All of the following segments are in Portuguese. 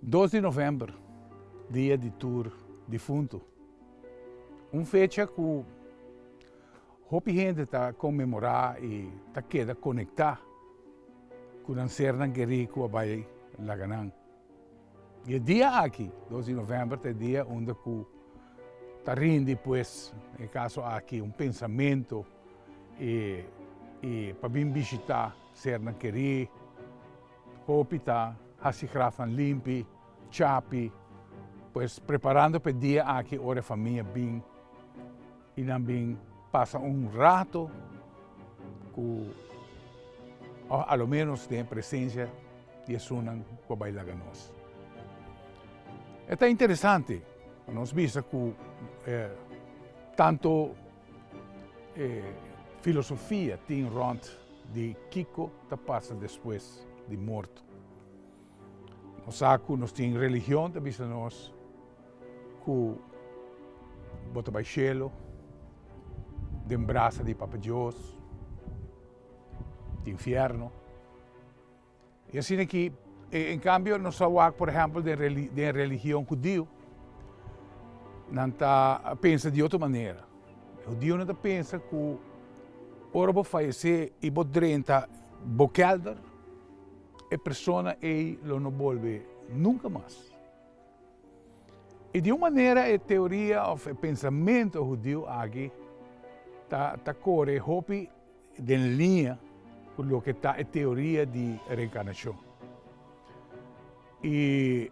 2 de novembro, dia de tour defunto. Fecha que muita gente está comemorar e está queda conectar com a serna que vai Laganan. E o dia aqui, 2 de novembro, é o dia onde está rinde, pues, em caso aqui, pensamento e para vir visitar serna que hospital, hasigrafan limpi, chapi, pues preparando para o dia aqui, ora a família bem e também passa rato com ao menos tem presença de Sunan com a Bailaganos. É interessante, nós vimos que tanto filosofia tem rond de Kiko que passa depois de morto. Nós temos religião, também nós que bota para o cielo, de braça de Papa Deus, de inferno. E assim aqui, em cambio, nós falamos, por exemplo, de religião judía, não pensa de outra maneira. O judeu não pensa que ora vou falecer e vou drenta bokelder, e a pessoa não volve nunca mais. E de uma maneira, a teoria, o pensamento judeu aqui, está corre hopi de linha com o que está a teoria de reencarnação. E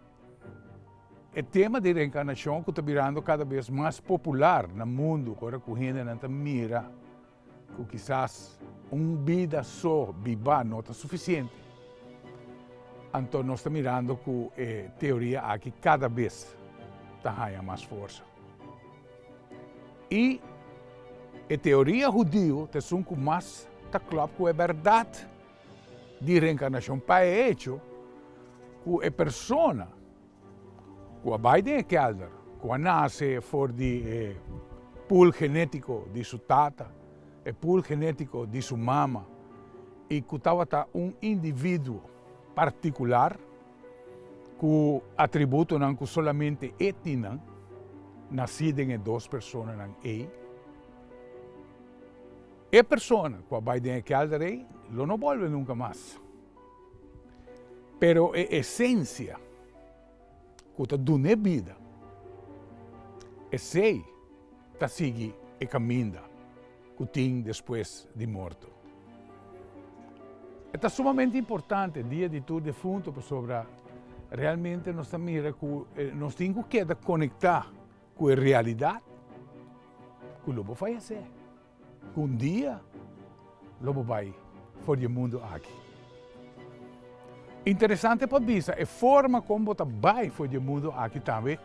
o tema de reencarnação que está virando cada vez mais popular no mundo, agora que a gente não mira que quizás vida só viva não está suficiente. Então nós estamos mirando que a teoria aqui cada vez está ganhando mais força. E a teoria judía tem que mais está claro que é verdade de reencarnação para hecho que a pessoa que vai de kelder, que nasce fora de pool genético de sua tata, o pool genético de sua mama, e que estava indivíduo particular, que atributo não que solamente etnia, nascido em 2 pessoas não e a pessoa que vai de kelder não volve nunca mais. Pero a essência que está dando vida, esse está seguindo e caminho que tem depois de morto. É sumamente importante o dia de tour defunto sobre realmente nós mira que nós temos que conectar com a realidade que o lobo vai fazer. Dia o lobo vai fora do mundo aqui. Interessante para ver a forma como você vai fora do mundo aqui também.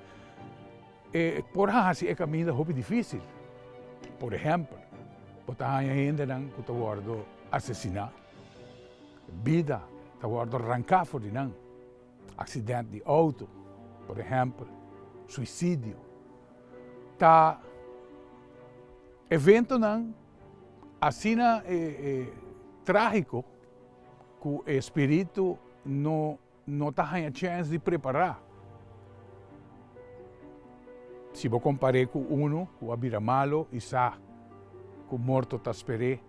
Por assim é caminho muito difícil. Por exemplo, você tem gente que está guardando assassinar, vida, está guardando arrancar fora de não, acidente de auto, por exemplo, suicídio, tá evento não assim trágico que o espírito não tem a chance de preparar. Se você comparar com que a vida malo e sabe que o morto está esperando,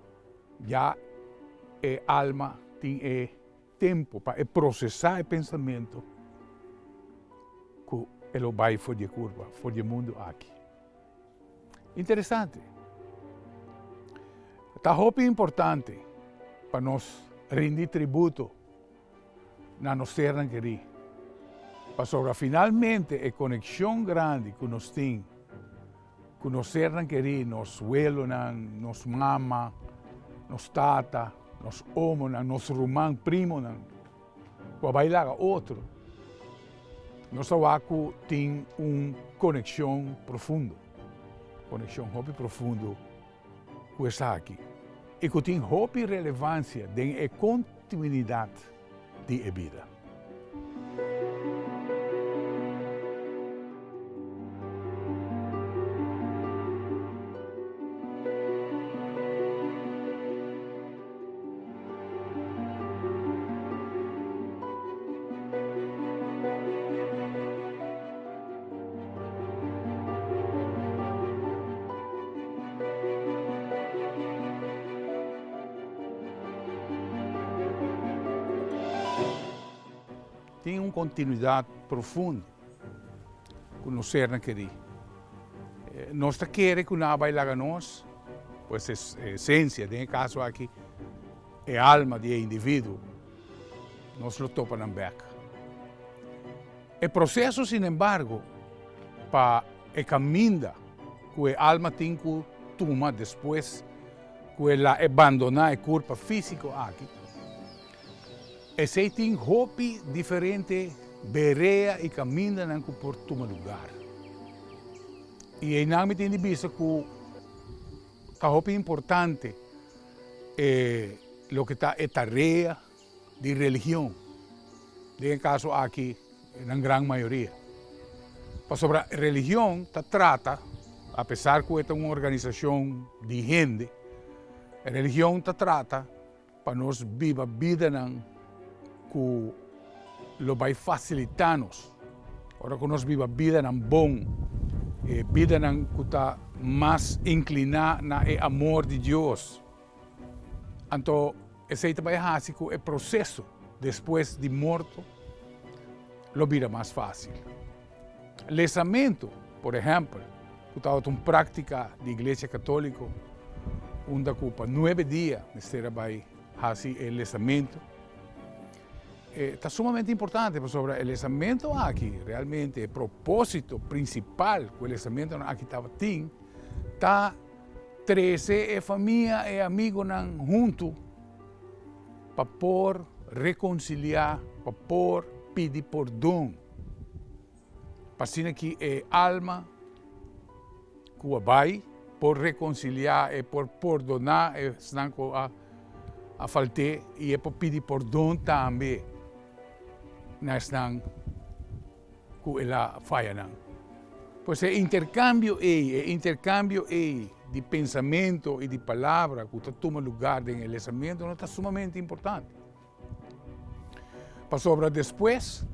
já a alma tem tempo para processar o pensamento que ele vai fora de curva, fora do mundo aqui. Interessante. Está muito importante para nós rendir tributo na nossa terra querida. Para finalmente a conexão grande que nós temos com nossa terra querida, nosso abuelo, nossa mama, nossa tata, nosso homo, nosso irmão, primo, que vai lá outro. Nós sabemos que tem uma conexão profunda. Conexão muito profunda com essa aqui. E que tem muita relevância na continuidade da vida. tem uma continuidade profunda com nós ser naquele. Nós queremos que não vai lá nós, pois é essência, nesse caso aqui, é a alma do indivíduo, nós lo topa na beca. O processo, sin embargo, para o caminho que a alma tem que tomar depois que ela abandonar o corpo físico aqui, esse tem hopi diferente, bereia e caminho não por tomar lugar. E em nome tem de vista que a hopi importante é o que está a tarefa de religião, nesse caso aqui, na grande maioria. Sobre a religião, trata, apesar que é uma organização de gente, a religião trata para nós viver a vida que lo vai facilitar-nos. Ora que nós vivemos a vida bom, vida que está mais inclinada no amor de Deus. Então, esse trabalho básico é o processo, depois de morto, lo vira mais fácil. Lesamento, por exemplo, que está uma prática da Igreja Católica, onde ocupa 9 dias, este trabalho fazer o lesamento. Está sumamente importante, sobre o lesamento aqui, realmente, o propósito principal que o lesamento aqui tem, está 13 família e amigos juntos para por reconciliar, para por pedir perdão. Para que a alma que vai por reconciliar e por perdonar a falta e por pedir perdão também nas que ela falha. Pois é intercâmbio de pensamento e de palavra que toma lugar no lesamento não está sumamente importante. Para sobre depois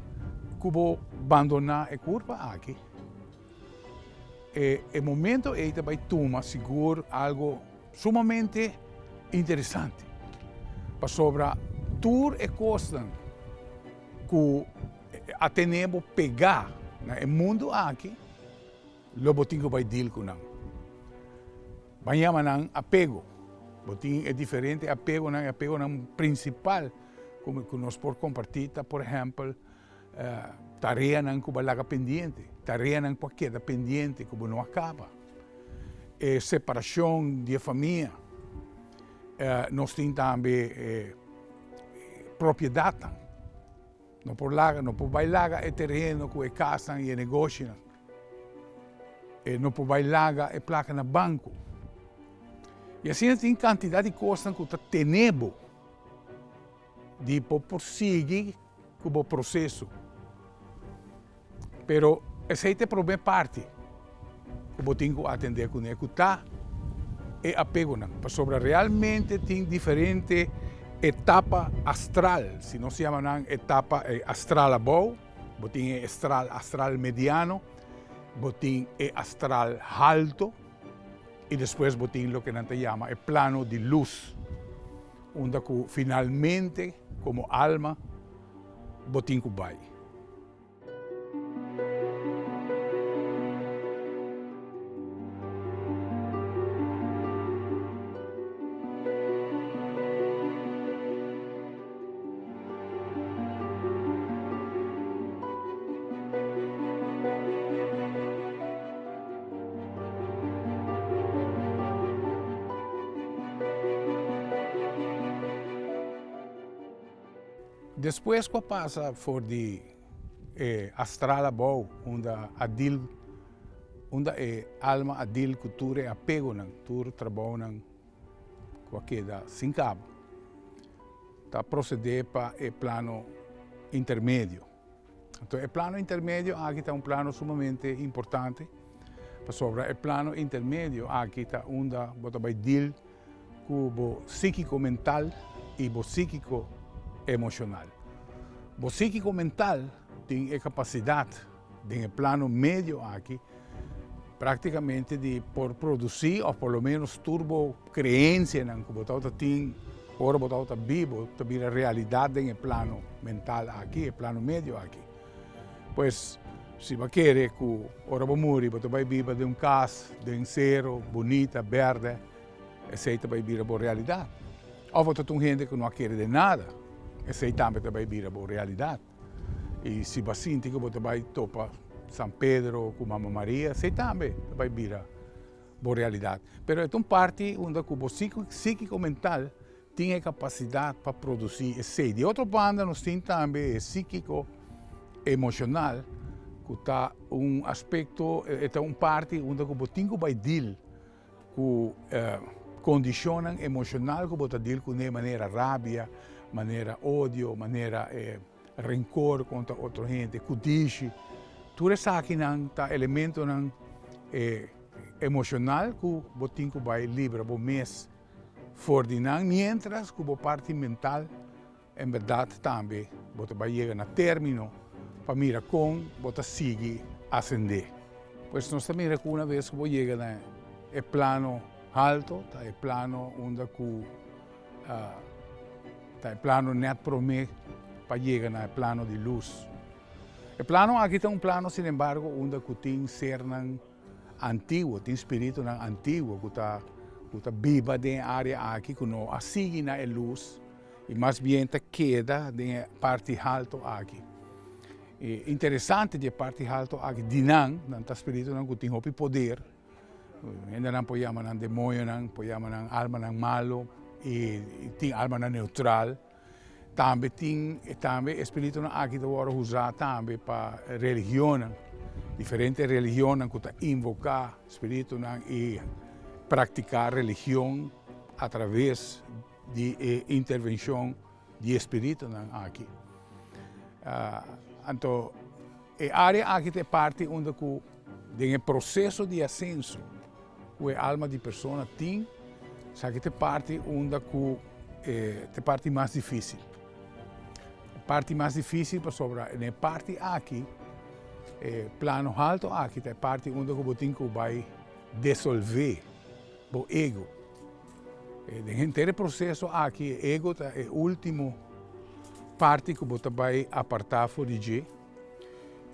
que vou abandonar o corpo aqui, o momento ele vai tomar seguro algo sumamente interessante. Para sobre tudo e coisas que a tenemos pegar no mundo aqui, lo botinho vai deal com não. Vai chamar apego. Botinho é diferente apego não principal, como que nós por compartilhar, por exemplo, tarefa não que vai pendiente, tarefa não que queda pendiente, que não acaba. Separação de família. Nós temos também propriedade. Não por bailar é terreno que é casa e é negócio. Não por bailar é placa no banco. E assim tem quantidade de coisas que temos de prosseguir com o processo. Pero essa é a primeira parte que eu tenho que atender com ele, que está é apego. Sobre realmente tem diferente etapa astral, se não se chama etapa astral boa, botin astral mediano, botin astral alto e depois botin o que não te chama o plano de luz, onde finalmente como alma botin que vai. Depois que passa for de astral boa, onde alma adil cultura e apego não, tur trabalho não, qualquer sem cabo, tá proceder para o plano intermédio. Então, o plano intermédio aqui está plano sumamente importante. Sobre o plano intermédio aqui está onde você vai deal com o psíquico mental e o psíquico emocional. O psíquico mental tem a capacidade, no plano médio aqui, praticamente de por produzir, ou pelo menos turbo crença que você tem ora botar outra Bíblia, também a realidade em plano mental aqui, plano médio aqui. Pois, se você quer que ora você morrer, você vai viver de casa, de um cero, bonita, verde, essa vai vir a boa realidade. Ou você tem gente que não quer de nada, essa também vai vir a boa realidade. E se você sente que você vai topar São Pedro, com Mamma Maria, essa também vai vir a boa realidade. Mas é uma parte onde o psíquico mental tem a capacidade para produzir esse. De outra banda, nós temos também o psíquico emocional, que está aspecto, é uma parte onde o tingo vai deal com condicionam emocional que você deal com de maneira rabia, maneira ódio, maneira rancor contra outra gente, cudiche. Tudo isso aqui tá elemento emocional que você tingo vai livre o mês fordinan, mientras que a parte mental, em verdade, também você vai chegar a término para mirar como você sigue ascender. Pois nós também que uma vez que você chega no plano alto, é plano onde é plano net promete para chegar no plano de luz. O plano aqui é plano, sin embargo, onde tem ser antigo, tem espírito antigo que está viva na área aqui, que não sigue na luz e mais bem queda na parte alta aqui. É interessante de parte alta aqui, dinan, não espírito que tem o poder. Ainda não pode chamar demônio, não pode chamar alma malo e tem alma neutral. Também tem espírito aqui que agora usar também para religião, diferentes religiões que invocar espírito e praticar religião através de intervenção de espírito aqui. Então, a área aqui é parte onde o processo de ascenso que a alma de pessoa tem, sabe que é parte onde é parte mais difícil. A parte mais difícil para sobrar na parte aqui, plano alto aqui, é parte onde o tinco vai dissolver o ego. Dentro processo aqui, o ego é a última parte que você vai apartar fora de si.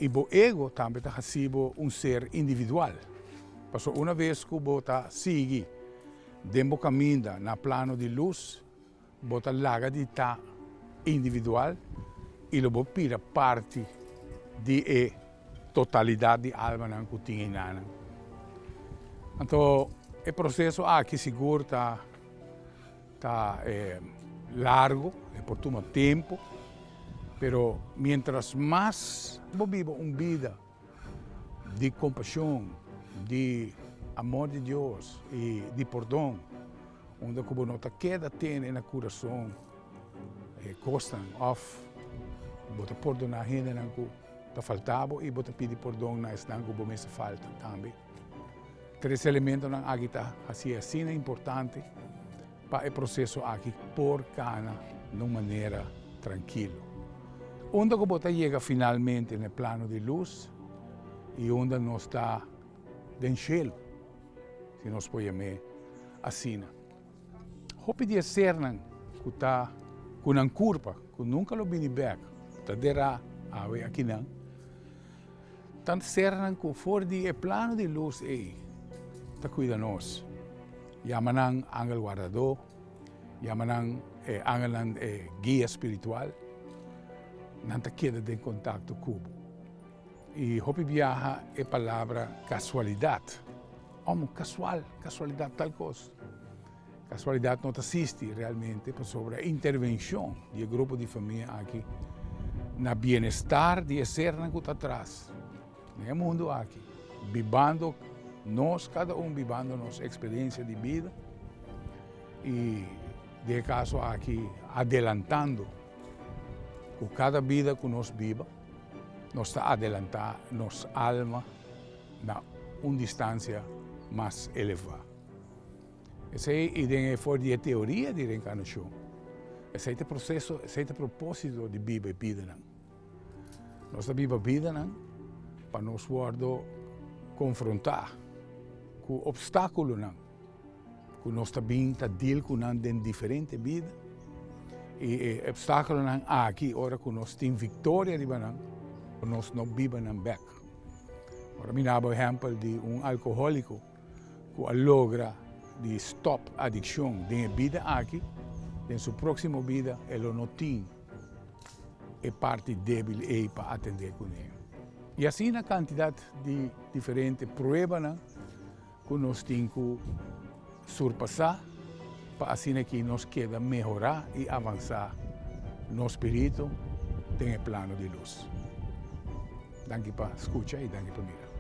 E o ego também está sendo ser individual. Porque uma vez que você segue dentro do caminho no plano de luz, você larga de estar individual e você pira parte da totalidade da alma que tem em nana. Então, o processo aqui seguro está largo, é por um tempo, mas mientras mais você vive uma vida de compaixão, de amor de Deus e de perdão, onde você não queda tem no coração, costan off, você perdonar a gente que está faltando e você pedir perdão na estão que você falta também. Três elementos aqui está assim é importante para o processo aqui por cana de uma maneira tranquila. Onde você chega finalmente no plano de luz e onde nós está dentro do cielo, se nós podemos assim. Eu pedi ser que está com uma curva, que nunca lo vini back, está derá aqui não. Tanto ser que fora do plano de luz está cuida nós. Yamanang angel guardador, yamanang angel guia espiritual, não te queda de contato cubo. E hopi viaja a palavra casualidade. Casualidade tal coisa. Casualidade não existe realmente sobre a intervenção do grupo de família aqui, na bem-estar de ser que está atrás, no mundo aqui, vivendo nós, cada vivendo nossa experiência de vida e, de caso aqui, adelantando com cada vida que nós viva, nós está adelantando nossa alma na uma distância mais elevada. Essa é a ideia fora de teoria de reencarnação. Esse é o processo, esse é o propósito de viver a vida. Nós vivemos a vida para nos confrontar com obstáculos que nós também estamos lidando com diferentes vidas e obstáculos nan aqui, ora que nós tem vitória de banan, nós não vivam nan back. Ora, me dá o exemplo de alcoólico que logra de stop adicção de vida aqui, em sua próxima vida, ele não tem a parte débil para atender com ele. E assim, a quantidade de diferentes provas que nós temos que surpassar, para assim que nós queda melhorar e avançar no espírito, tem o plano de luz. Danke para escutar e danke para mirar.